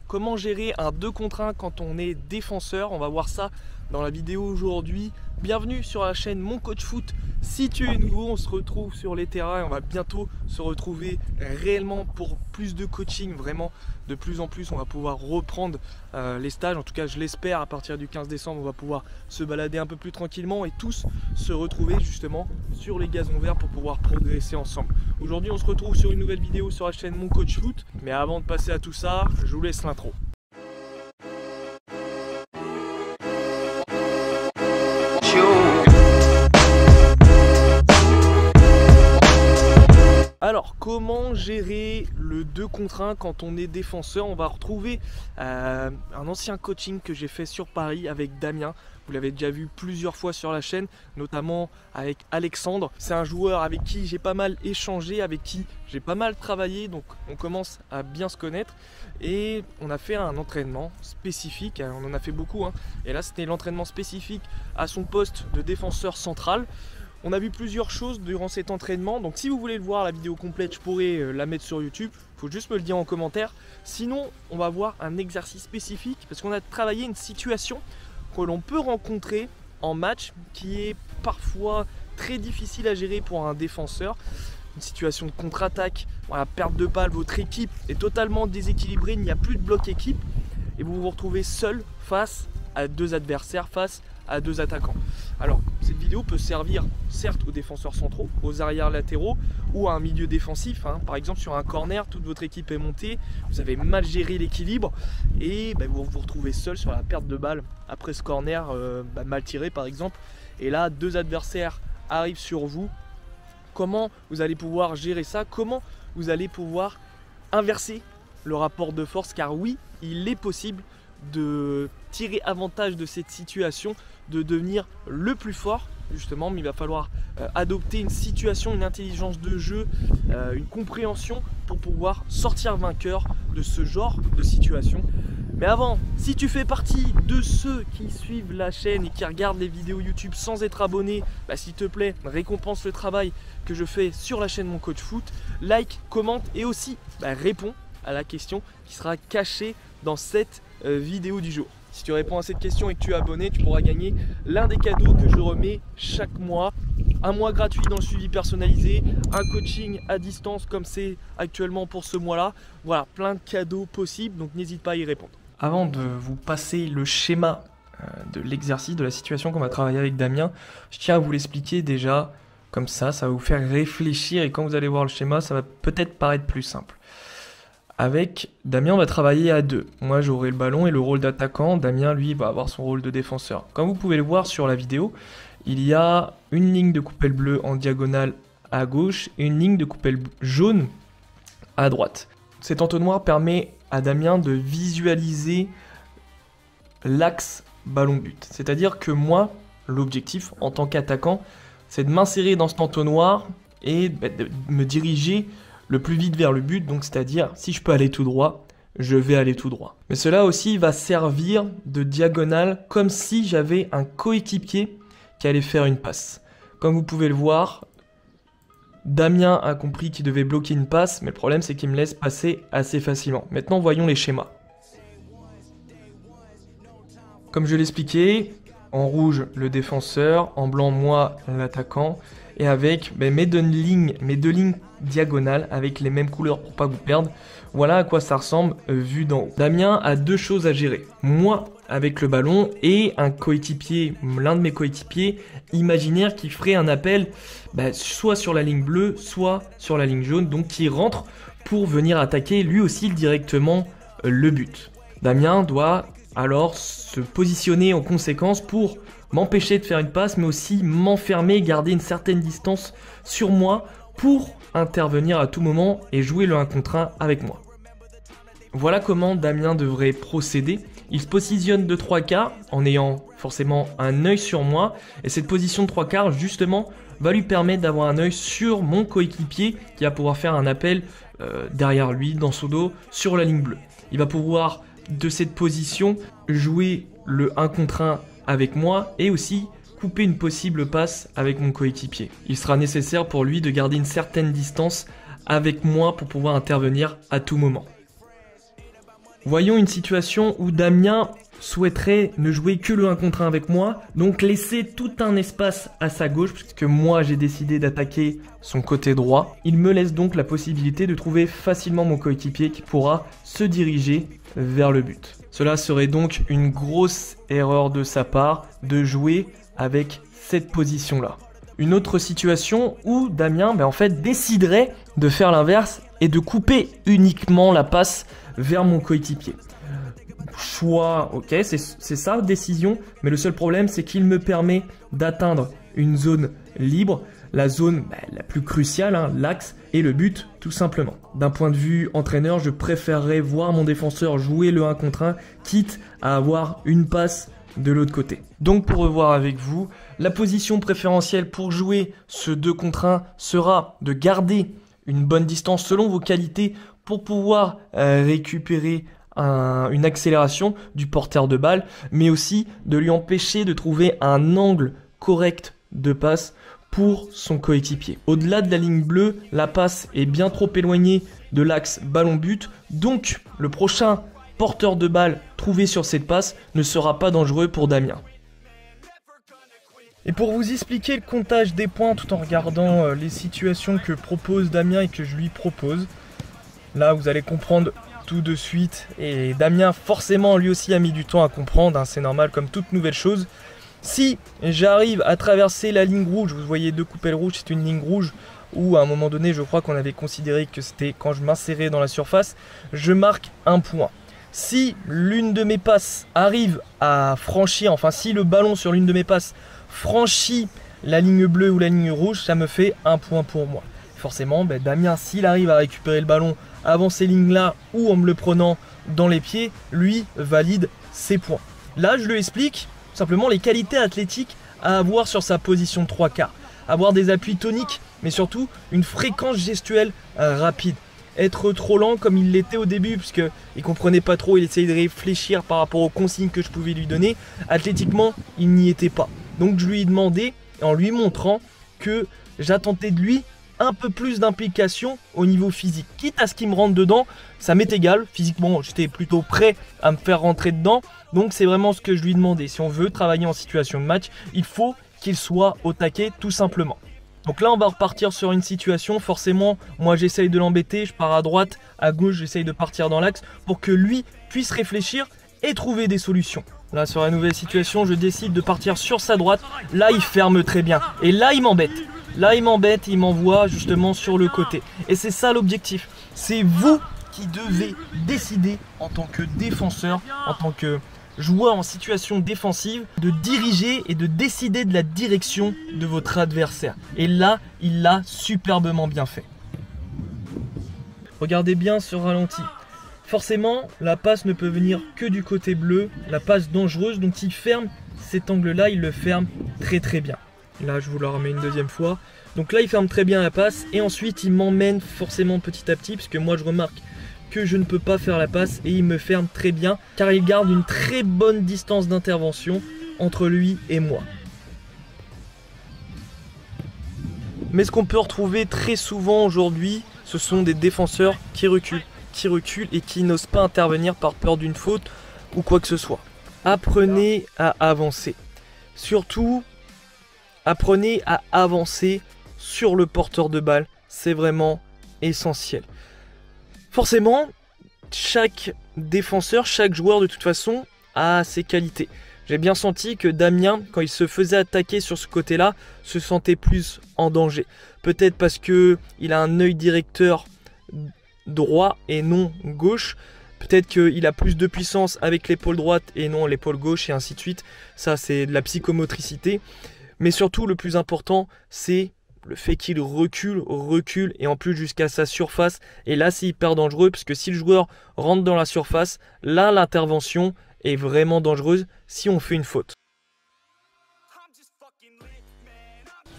comment gérer un 2 contre 1 quand on est défenseur. On va voir ça dans la vidéo aujourd'hui. Bienvenue sur la chaîne Mon Coach Foot. Si tu es nouveau, on se retrouve sur les terrains et on va bientôt se retrouver réellement pour plus de coaching. Vraiment, de plus en plus, on va pouvoir reprendre les stages. En tout cas, je l'espère, à partir du 15 décembre, on va pouvoir se balader un peu plus tranquillement et tous se retrouver justement sur les gazons verts pour pouvoir progresser ensemble. Aujourd'hui, on se retrouve sur une nouvelle vidéo sur la chaîne Mon Coach Foot. Mais avant de passer à tout ça, je vous laisse l'intro. Alors, comment gérer le 2 contre 1 quand on est défenseur? On va retrouver un ancien coaching que j'ai fait sur Paris avec Damien. Vous l'avez déjà vu plusieurs fois sur la chaîne, notamment avec Alexandre. C'est un joueur avec qui j'ai pas mal échangé, avec qui j'ai pas mal travaillé, donc on commence à bien se connaître. Et on a fait un entraînement spécifique, on en a fait beaucoup, hein. Et là c'était l'entraînement spécifique à son poste de défenseur central. On a vu plusieurs choses durant cet entraînement, donc si vous voulez le voir, la vidéo complète, je pourrais la mettre sur YouTube. Il faut juste me le dire en commentaire. Sinon, on va voir un exercice spécifique parce qu'on a travaillé une situation que l'on peut rencontrer en match qui est parfois très difficile à gérer pour un défenseur. Une situation de contre-attaque, voilà, perte de balle, votre équipe est totalement déséquilibrée, il n'y a plus de bloc équipe et vous vous retrouvez seul face à 2 adversaires, face à 2 attaquants. Alors, cette vidéo peut servir certes aux défenseurs centraux, aux arrières latéraux ou à un milieu défensif, hein. Par exemple, sur un corner, toute votre équipe est montée, vous avez mal géré l'équilibre et vous vous retrouvez seul sur la perte de balle après ce corner mal tiré par exemple. Et là, 2 adversaires arrivent sur vous. Comment vous allez pouvoir gérer ça? Comment vous allez pouvoir inverser le rapport de force? Car oui, il est possible de tirer avantage de cette situation, de devenir le plus fort justement, mais il va falloir adopter une situation, une intelligence de jeu, une compréhension pour pouvoir sortir vainqueur de ce genre de situation. Mais avant, si tu fais partie de ceux qui suivent la chaîne et qui regardent les vidéos YouTube sans être abonné, s'il te plaît, récompense le travail que je fais sur la chaîne Mon Coach Foot, like, commente et aussi réponds à la question qui sera cachée dans cette vidéo du jour. Si tu réponds à cette question et que tu es abonné, tu pourras gagner l'un des cadeaux que je remets chaque mois. Un mois gratuit dans le suivi personnalisé, un coaching à distance comme c'est actuellement pour ce mois-là. Voilà, plein de cadeaux possibles, donc n'hésite pas à y répondre. Avant de vous passer le schéma de l'exercice, de la situation qu'on va travailler avec Damien, je tiens à vous l'expliquer déjà comme ça va vous faire réfléchir et quand vous allez voir le schéma, ça va peut-être paraître plus simple. Avec Damien, on va travailler à 2. Moi, j'aurai le ballon et le rôle d'attaquant. Damien, lui, va avoir son rôle de défenseur. Comme vous pouvez le voir sur la vidéo, il y a une ligne de coupelle bleue en diagonale à gauche et une ligne de coupelle jaune à droite. Cet entonnoir permet à Damien de visualiser l'axe ballon-but. C'est-à-dire que moi, l'objectif en tant qu'attaquant, c'est de m'insérer dans cet entonnoir et de me diriger le plus vite vers le but, donc c'est-à-dire si je peux aller tout droit, je vais aller tout droit. Mais cela aussi va servir de diagonale comme si j'avais un coéquipier qui allait faire une passe. Comme vous pouvez le voir, Damien a compris qu'il devait bloquer une passe, mais le problème c'est qu'il me laisse passer assez facilement. Maintenant voyons les schémas. Comme je l'expliquais, en rouge le défenseur, en blanc moi l'attaquant, et avec mes deux lignes diagonales avec les mêmes couleurs pour pas vous perdre. Voilà à quoi ça ressemble vu d'en haut. Damien a 2 choses à gérer. Moi avec le ballon et un coéquipier, l'un de mes coéquipiers imaginaire qui ferait un appel soit sur la ligne bleue, soit sur la ligne jaune, donc qui rentre pour venir attaquer lui aussi directement le but. Damien doit alors se positionner en conséquence pour m'empêcher de faire une passe, mais aussi m'enfermer, garder une certaine distance sur moi pour intervenir à tout moment et jouer le 1 contre 1 avec moi. Voilà comment Damien devrait procéder. Il se positionne de 3 quarts en ayant forcément un œil sur moi, et cette position de 3 quarts justement va lui permettre d'avoir un œil sur mon coéquipier qui va pouvoir faire un appel derrière lui, dans son dos, sur la ligne bleue. Il va pouvoir de cette position jouer le 1 contre 1 avec moi et aussi couper une possible passe avec mon coéquipier. Il sera nécessaire pour lui de garder une certaine distance avec moi pour pouvoir intervenir à tout moment. Voyons une situation où Damien souhaiterait ne jouer que le 1 contre 1 avec moi, donc laisser tout un espace à sa gauche, puisque moi j'ai décidé d'attaquer son côté droit. Il me laisse donc la possibilité de trouver facilement mon coéquipier qui pourra se diriger vers le but. Cela serait donc une grosse erreur de sa part de jouer avec cette position-là. Une autre situation où Damien en fait déciderait de faire l'inverse et de couper uniquement la passe vers mon coéquipier. Choix, ok, c'est sa décision, mais le seul problème c'est qu'il me permet d'atteindre une zone libre, la zone la plus cruciale, l'axe et le but tout simplement. D'un point de vue entraîneur, je préférerais voir mon défenseur jouer le 1 contre 1, quitte à avoir une passe de l'autre côté. Donc pour revoir avec vous, la position préférentielle pour jouer ce 2 contre 1 sera de garder une bonne distance selon vos qualités pour pouvoir récupérer une accélération du porteur de balle, mais aussi de lui empêcher de trouver un angle correct de passe pour son coéquipier. Au-delà de la ligne bleue, la passe est bien trop éloignée de l'axe ballon-but, donc le prochain porteur de balle trouvé sur cette passe ne sera pas dangereux pour Damien. Et pour vous expliquer le comptage des points tout en regardant les situations que propose Damien et que je lui propose, là vous allez comprendre tout de suite, et Damien forcément lui aussi a mis du temps à comprendre, c'est normal comme toute nouvelle chose. Si j'arrive à traverser la ligne rouge, vous voyez deux coupelles rouges, c'est une ligne rouge où à un moment donné je crois qu'on avait considéré que c'était quand je m'insérais dans la surface, je marque un point. Si l'une de mes passes arrive à franchir, enfin si le ballon sur l'une de mes passes franchit la ligne bleue ou la ligne rouge, ça me fait un point pour moi. Forcément, Damien, s'il arrive à récupérer le ballon avant ces lignes-là ou en me le prenant dans les pieds, lui valide ses points. Là, je lui explique simplement les qualités athlétiques à avoir sur sa position de 3/4. Avoir des appuis toniques, mais surtout une fréquence gestuelle rapide. Être trop lent comme il l'était au début, puisqu'il ne comprenait pas trop, il essayait de réfléchir par rapport aux consignes que je pouvais lui donner. Athlétiquement, il n'y était pas. Donc je lui ai demandé, en lui montrant que j'attendais de lui un peu plus d'implication au niveau physique. Quitte à ce qu'il me rentre dedans, ça m'est égal. Physiquement, j'étais plutôt prêt à me faire rentrer dedans. Donc c'est vraiment ce que je lui ai demandé. Si on veut travailler en situation de match, il faut qu'il soit au taquet tout simplement. Donc là on va repartir sur une situation, forcément moi j'essaye de l'embêter, je pars à droite, à gauche j'essaye de partir dans l'axe pour que lui puisse réfléchir et trouver des solutions. Là sur la nouvelle situation je décide de partir sur sa droite, là il ferme très bien et là il m'embête. Là il m'embête, il m'envoie justement sur le côté. Et c'est ça l'objectif, c'est vous qui devez décider en tant que défenseur, en tant que joueur en situation défensive, de diriger et de décider de la direction de votre adversaire. Et là, il l'a superbement bien fait. Regardez bien ce ralenti. Forcément, la passe ne peut venir que du côté bleu, la passe dangereuse, donc s'il ferme cet angle-là, il le ferme très très bien. Là, je vous la remets une deuxième fois. Donc là, il ferme très bien la passe et ensuite, il m'emmène forcément petit à petit, parce que moi, je remarque que je ne peux pas faire la passe et il me ferme très bien car il garde une très bonne distance d'intervention entre lui et moi. Mais ce qu'on peut retrouver très souvent aujourd'hui, ce sont des défenseurs qui reculent et qui n'osent pas intervenir par peur d'une faute ou quoi que ce soit. Apprenez à avancer. Surtout, apprenez à avancer sur le porteur de balle. C'est vraiment essentiel. Forcément, chaque défenseur, chaque joueur de toute façon a ses qualités. J'ai bien senti que Damien, quand il se faisait attaquer sur ce côté-là, se sentait plus en danger. Peut-être parce qu'il a un œil directeur droit et non gauche. Peut-être qu'il a plus de puissance avec l'épaule droite et non l'épaule gauche et ainsi de suite. Ça, c'est de la psychomotricité. Mais surtout, le plus important, c'est le fait qu'il recule et en plus jusqu'à sa surface. Et là, c'est hyper dangereux parce que si le joueur rentre dans la surface, là, l'intervention est vraiment dangereuse si on fait une faute.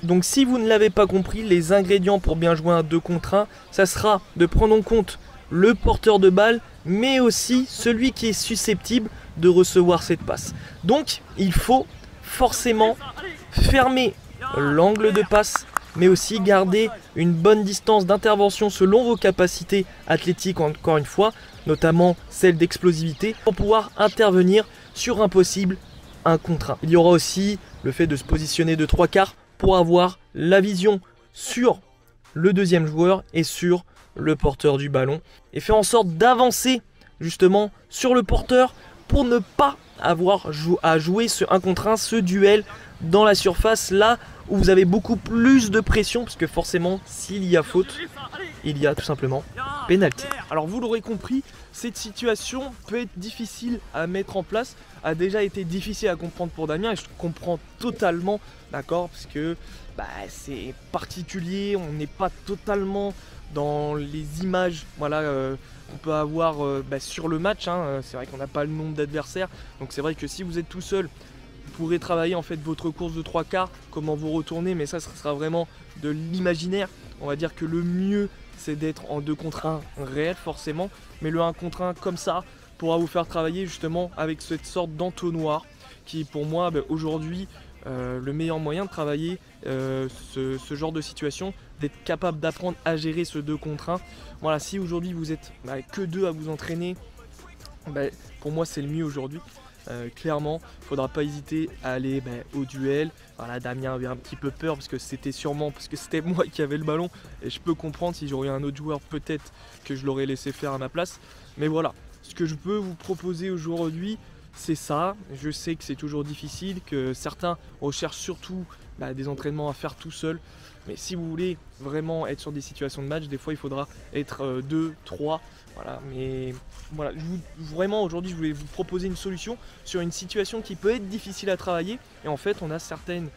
Donc si vous ne l'avez pas compris, les ingrédients pour bien jouer un 2 contre 1, ça sera de prendre en compte le porteur de balle, mais aussi celui qui est susceptible de recevoir cette passe. Donc, il faut forcément fermer l'angle de passe, mais aussi garder une bonne distance d'intervention selon vos capacités athlétiques, encore une fois, notamment celle d'explosivité, pour pouvoir intervenir sur un possible 1 contre 1. Il y aura aussi le fait de se positionner de 3 quarts pour avoir la vision sur le deuxième joueur et sur le porteur du ballon et faire en sorte d'avancer justement sur le porteur pour ne pas avoir à jouer ce 1 contre 1, ce duel dans la surface, là où vous avez beaucoup plus de pression, parce que forcément s'il y a faute, il y a tout simplement pénalty. Alors vous l'aurez compris, cette situation peut être difficile à mettre en place, a déjà été difficile à comprendre pour Damien, et je comprends totalement, d'accord, parce que c'est particulier, on n'est pas totalement dans les images, voilà, qu'on peut avoir sur le match, hein. C'est vrai qu'on n'a pas le nombre d'adversaires, donc c'est vrai que si vous êtes tout seul, vous pourrez travailler en fait votre course de 3 quarts, comment vous retourner, mais ça sera vraiment de l'imaginaire. On va dire que le mieux c'est d'être en 2 contre 1 réel forcément, mais le 1 contre 1 comme ça pourra vous faire travailler justement avec cette sorte d'entonnoir qui pour moi aujourd'hui le meilleur moyen de travailler ce genre de situation, d'être capable d'apprendre à gérer ce 2 contre 1. Voilà, si aujourd'hui vous êtes que 2 à vous entraîner, pour moi c'est le mieux aujourd'hui. Clairement, il ne faudra pas hésiter à aller au duel. Voilà, Damien avait un petit peu peur parce que c'était moi qui avais le ballon, et je peux comprendre, si j'aurais eu un autre joueur peut-être que je l'aurais laissé faire à ma place. Mais voilà, ce que je peux vous proposer aujourd'hui, c'est ça. Je sais que c'est toujours difficile, que certains recherchent surtout des entraînements à faire tout seul. Mais si vous voulez vraiment être sur des situations de match, des fois il faudra être 2, 3. Voilà, mais voilà, vraiment aujourd'hui je voulais vous proposer une solution sur une situation qui peut être difficile à travailler. Et en fait on a certaines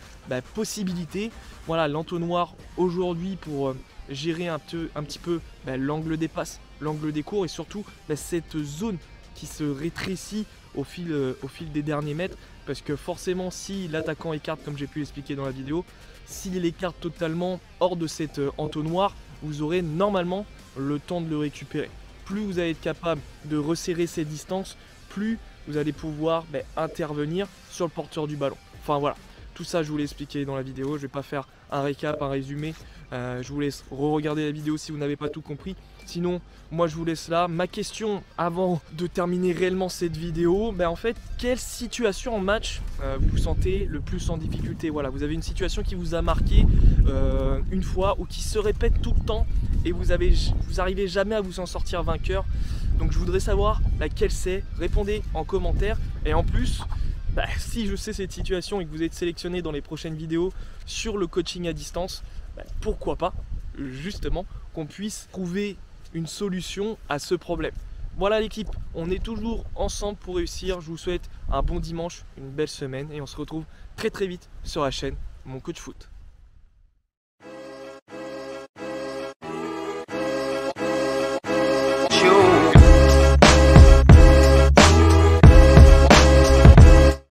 possibilités. Voilà, l'entonnoir aujourd'hui pour gérer un petit peu l'angle des passes, l'angle des cours, et surtout cette zone qui se rétrécit au fil des derniers mètres, parce que forcément si l'attaquant écarte, comme j'ai pu l'expliquer dans la vidéo, s'il écarte totalement hors de cet entonnoir, vous aurez normalement le temps de le récupérer. Plus vous allez être capable de resserrer ces distances, plus vous allez pouvoir intervenir sur le porteur du ballon. Enfin voilà, tout ça je vous l'ai expliqué dans la vidéo, je ne vais pas faire un récap, un résumé, je vous laisse re-regarder la vidéo si vous n'avez pas tout compris. Sinon, moi je vous laisse là. Ma question avant de terminer réellement cette vidéo, en fait, quelle situation en match vous vous sentez le plus en difficulté? Voilà, vous avez une situation qui vous a marqué une fois ou qui se répète tout le temps et vous arrivez jamais à vous en sortir vainqueur. Donc je voudrais savoir laquelle c'est. Répondez en commentaire. Et en plus, si je sais cette situation et que vous êtes sélectionné dans les prochaines vidéos sur le coaching à distance, pourquoi pas justement qu'on puisse trouver une solution à ce problème. Voilà l'équipe, on est toujours ensemble pour réussir. Je vous souhaite un bon dimanche, une belle semaine, et on se retrouve très vite sur la chaîne Mon Coach Foot.